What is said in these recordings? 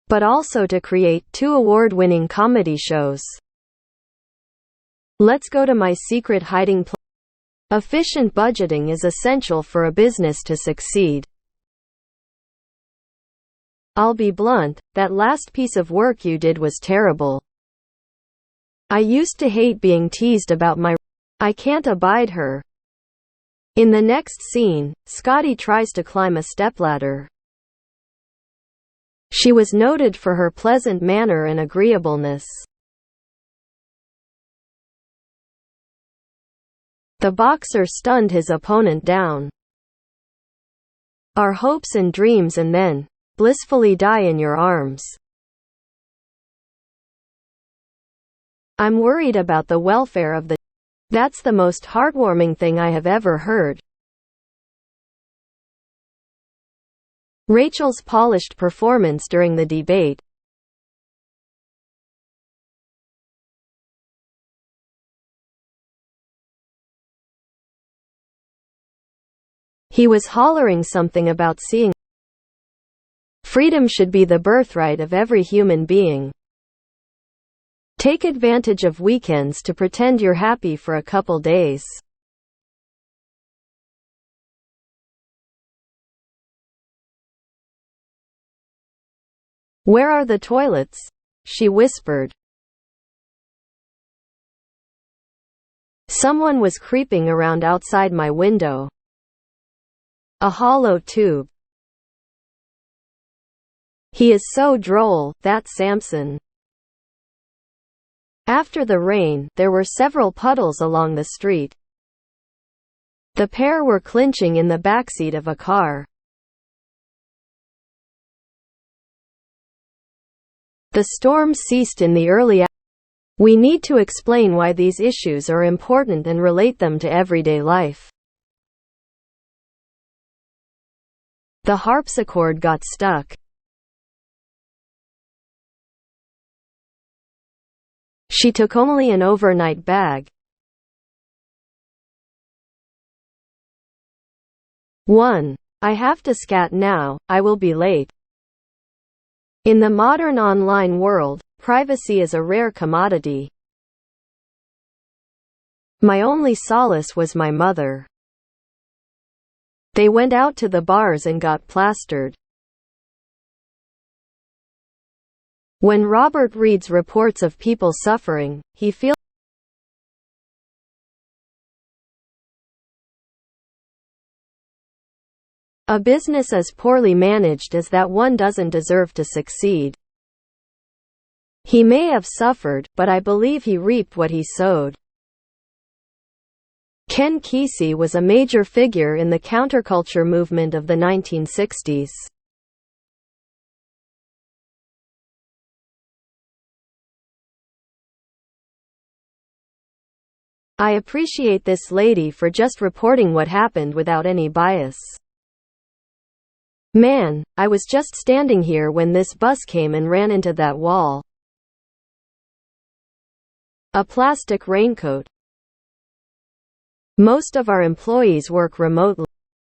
but also to create 2 award-winning comedy shows. Let's go to my secret hiding place. Efficient budgeting is essential for a business to succeed. I'll be blunt, that last piece of work you did was terrible. I used to hate being teased about I can't abide her. In the next scene, Scotty tries to climb a stepladder. She was noted for her pleasant manner and agreeableness. The boxer stunned his opponent down. Our hopes and dreams and then blissfully die in your arms. I'm worried about the welfare of the. That's the most heartwarming thing I have ever heard. Rachel's polished performance during the debate. He was hollering something about seeing. Freedom should be the birthright of every human being. Take advantage of weekends to pretend you're happy for a couple days. Where are the toilets? She whispered. Someone was creeping around outside my window. A hollow tube. He is so droll, that Samson. After the rain, there were several puddles along the street. The pair were clinching in the backseat of a car. The storm ceased in the early hours. We need to explain why these issues are important and relate them to everyday life. The harpsichord got stuck. She took only an overnight bag. 1. I have to scat now, I will be late. In the modern online world, privacy is a rare commodity. My only solace was my mother. They went out to the bars and got plastered. When Robert reads reports of people suffering, he feels a business as poorly managed as that one doesn't deserve to succeed. He may have suffered, but I believe he reaped what he sowed. Ken Kesey was a major figure in the counterculture movement of the 1960s. I appreciate this lady for just reporting what happened without any bias. Man, I was just standing here when this bus came and ran into that wall. A plastic raincoat. Most of our employees work remotely.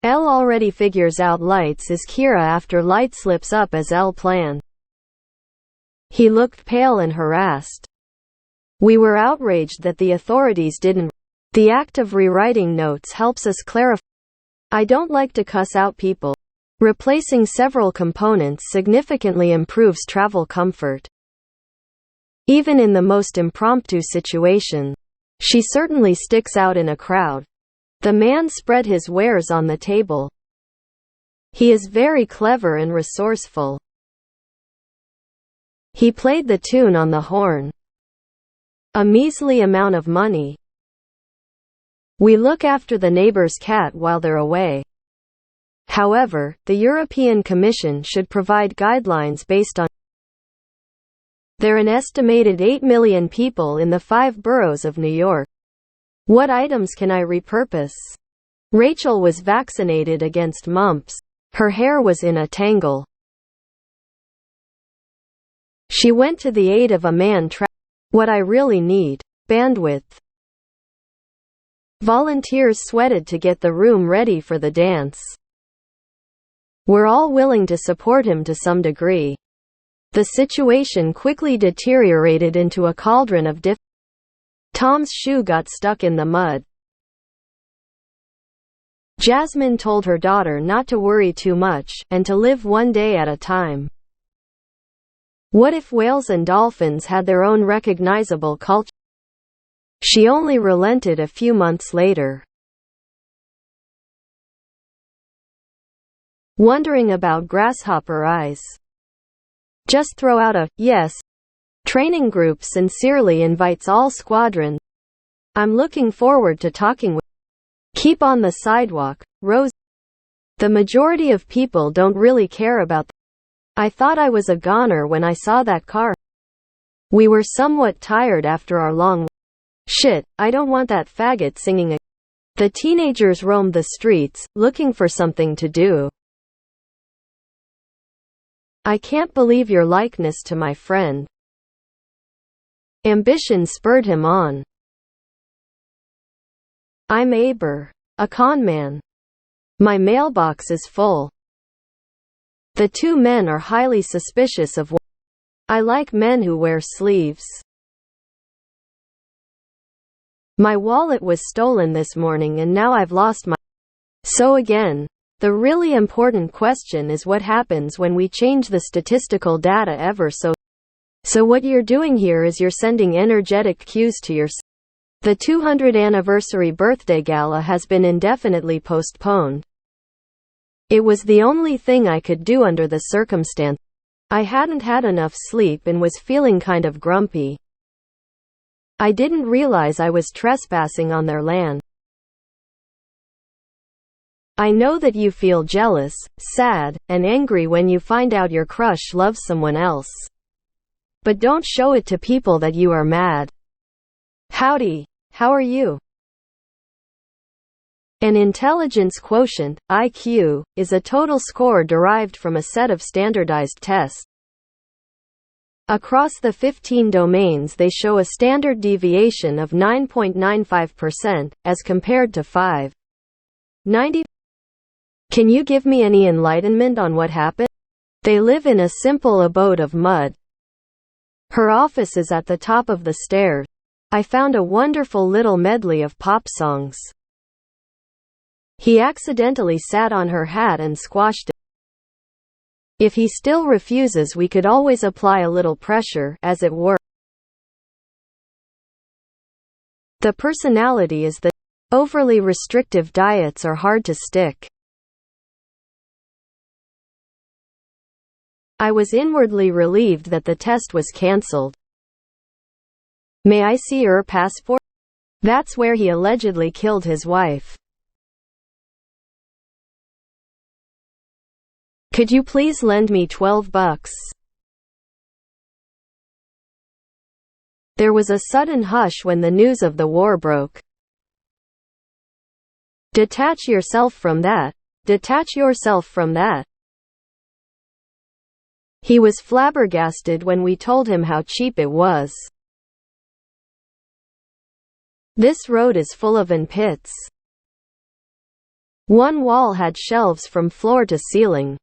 Elle already figures out lights is Kira after light slips up as Elle planned. He looked pale and harassed. We were outraged that the authorities didn't. The act of rewriting notes helps us clarify. I don't like to cuss out people. Replacing several components significantly improves travel comfort. Even in the most impromptu situation, she certainly sticks out in a crowd. The man spread his wares on the table. He is very clever and resourceful. He played the tune on the horn. A measly amount of money. We look after the neighbor's cat while they're away. However, the European Commission should provide guidelines based on. There are an estimated 8 million people in the 5 boroughs of New York. What items can I repurpose? Rachel was vaccinated against mumps. Her hair was in a tangle. She went to the aid of a man trapped. What I really need. Bandwidth. Volunteers sweated to get the room ready for the dance. We're all willing to support him to some degree. The situation quickly deteriorated into a cauldron of Tom's shoe got stuck in the mud. Jasmine told her daughter not to worry too much, and to live one day at a time. What if whales and dolphins had their own recognizable culture? She only relented a few months later. Wondering about grasshopper eyes? Just throw out a yes. Training group sincerely invites all squadrons. I'm looking forward to talking with. Keep on the sidewalk, Rose. The majority of people don't really care about. I thought I was a goner when I saw that car. We were somewhat tired after our long. Shit, I don't want that faggot singing. The teenagers roamed the streets, looking for something to do. I can't believe your likeness to my friend. Ambition spurred him on. I'm Aber, a con man. My mailbox is full. The two men are highly suspicious of. I like men who wear sleeves. My wallet was stolen this morning and now I've lost my. So again, the really important question is what happens when we change the statistical data ever so. So what you're doing here is you're sending energetic cues to your. The 200th anniversary birthday gala has been indefinitely postponed. It was the only thing I could do under the circumstance. I hadn't had enough sleep and was feeling kind of grumpy. I didn't realize I was trespassing on their land. I know that you feel jealous, sad, and angry when you find out your crush loves someone else. But don't show it to people that you are mad. Howdy, how are you? An intelligence quotient, IQ, is a total score derived from a set of standardized tests. Across the 15 domains they show a standard deviation of 9.95%, as compared to 5.90. Can you give me any enlightenment on what happened? They live in a simple abode of mud. Her office is at the top of the stairs. I found a wonderful little medley of pop songs. He accidentally sat on her hat and squashed it. If he still refuses, we could always apply a little pressure, as it were. The personality is the. Overly restrictive diets are hard to stick. I was inwardly relieved that the test was cancelled. May I see your passport? That's where he allegedly killed his wife. Could you please lend me $12? There was a sudden hush when the news of the war broke. Detach yourself from that. Detach yourself from that. He was flabbergasted when we told him how cheap it was. This road is full of pits. One wall had shelves from floor to ceiling.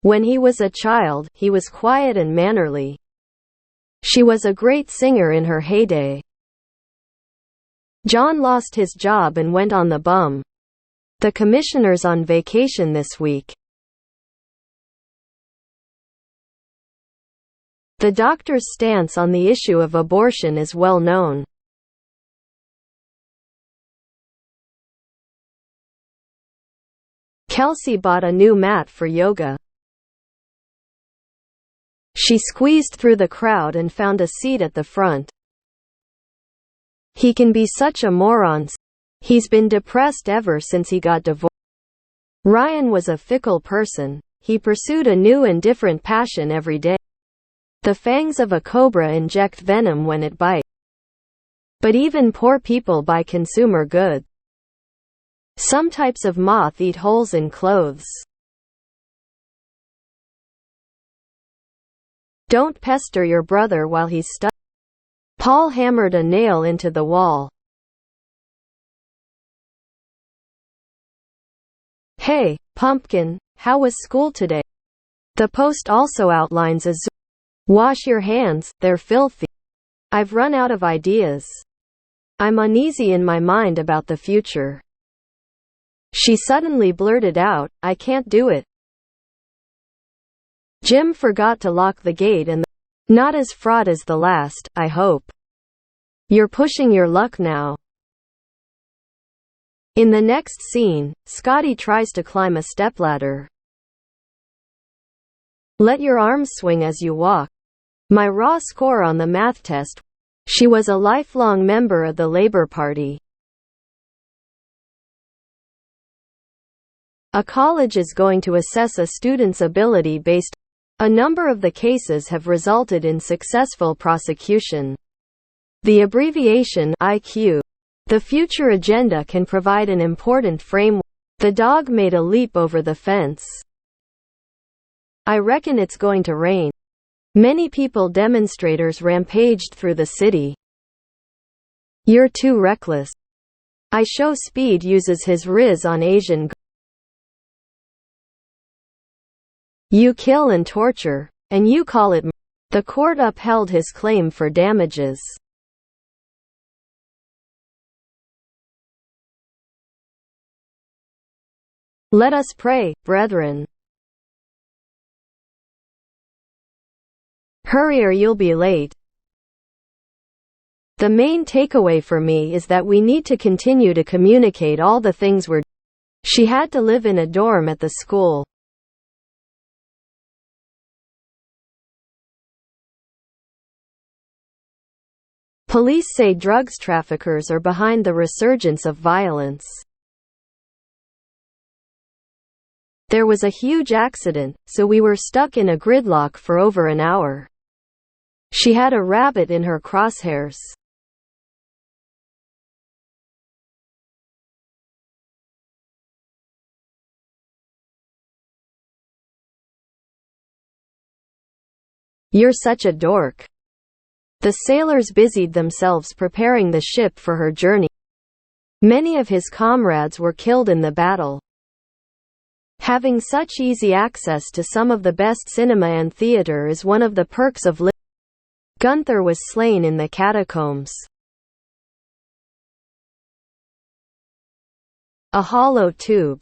When he was a child, he was quiet and mannerly. She was a great singer in her heyday. John lost his job and went on the bum. The commissioner's on vacation this week. The doctor's stance on the issue of abortion is well known. Kelsey bought a new mat for yoga. She squeezed through the crowd and found a seat at the front. He can be such a moron. He's been depressed ever since he got divorced. Ryan was a fickle person. He pursued a new and different passion every day. The fangs of a cobra inject venom when it bites. But even poor people buy consumer goods. Some types of moth eat holes in clothes. Don't pester your brother while he's stuck. Paul hammered a nail into the wall. Hey, Pumpkin, how was school today? The post also outlines a zoo. Wash your hands, they're filthy. I've run out of ideas. I'm uneasy in my mind about the future. She suddenly blurted out, I can't do it. Jim forgot to lock the gate and not as fraught as the last, I hope. You're pushing your luck now. In the next scene, Scotty tries to climb a stepladder. Let your arms swing as you walk. My raw score on the math test. She was a lifelong member of the Labour Party. A college is going to assess a student's ability based. A number of the cases have resulted in successful prosecution. The abbreviation IQ. The future agenda can provide an important framework. The dog made a leap over the fence. I reckon it's going to rain. Many people demonstrators rampaged through the city. You're too reckless. I show Speed uses his riz on Asian. You kill and torture, and you call it. The court upheld his claim for damages. Let us pray, brethren. Hurry or you'll be late. The main takeaway for me is that we need to continue to communicate all the things we're. She had to live in a dorm at the school. Police say drugs traffickers are behind the resurgence of violence. There was a huge accident, so we were stuck in a gridlock for over an hour. She had a rabbit in her crosshairs. You're such a dork. The sailors busied themselves preparing the ship for her journey. Many of his comrades were killed in the battle. Having such easy access to some of the best cinema and theater is one of the perks of living. Gunther was slain in the catacombs. A hollow tube.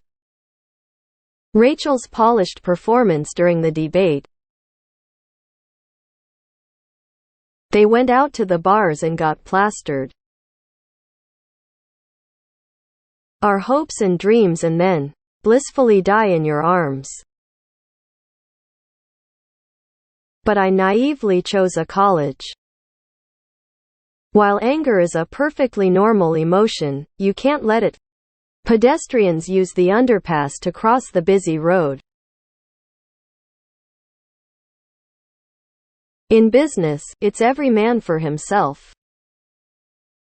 Rachel's polished performance during the debate. They went out to the bars and got plastered. Our hopes and dreams and then blissfully die in your arms. But I naively chose a college. While anger is a perfectly normal emotion, you can't let it. Pedestrians use the underpass to cross the busy road. In business, it's every man for himself.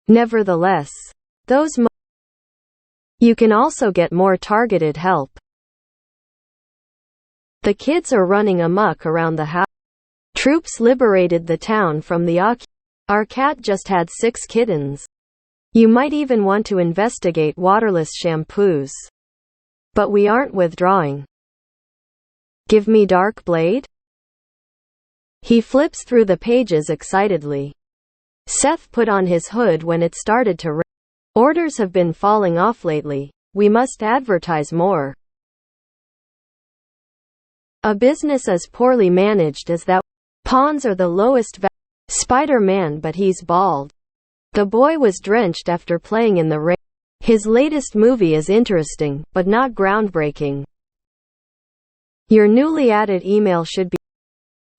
Nevertheless, you can also get more targeted help. The kids are running amok around the house. Troops liberated the town from the occupation. Our cat just had 6 kittens. You might even want to investigate waterless shampoos. But we aren't withdrawing. Give me Dark Blade? He flips through the pages excitedly. Seth put on his hood when it started to rain. Orders have been falling off lately. We must advertise more. A business as poorly managed as that. Pawns are the lowest value. Spider-Man, but he's bald. The boy was drenched after playing in the rain. His latest movie is interesting, but not groundbreaking. Your newly added email should be.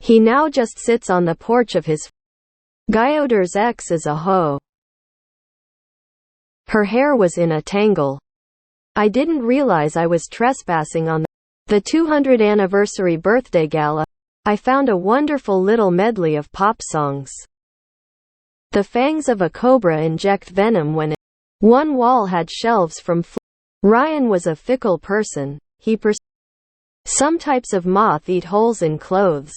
He now just sits on the porch of his. Gyoder's ex is a hoe. Her hair was in a tangle. I didn't realize I was trespassing on the 200th anniversary birthday gala. I found a wonderful little medley of pop songs. The fangs of a cobra inject venom when it. One wall had shelves from. Ryan was a fickle person. Some types of moth eat holes in clothes.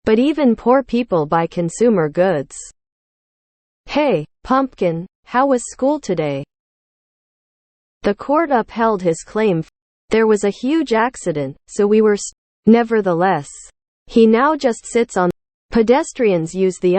But even poor people buy consumer goods. Hey, Pumpkin, how was school today? The court upheld his claim. There was a huge accident, so we were Nevertheless, he now just sits on. Pedestrians use the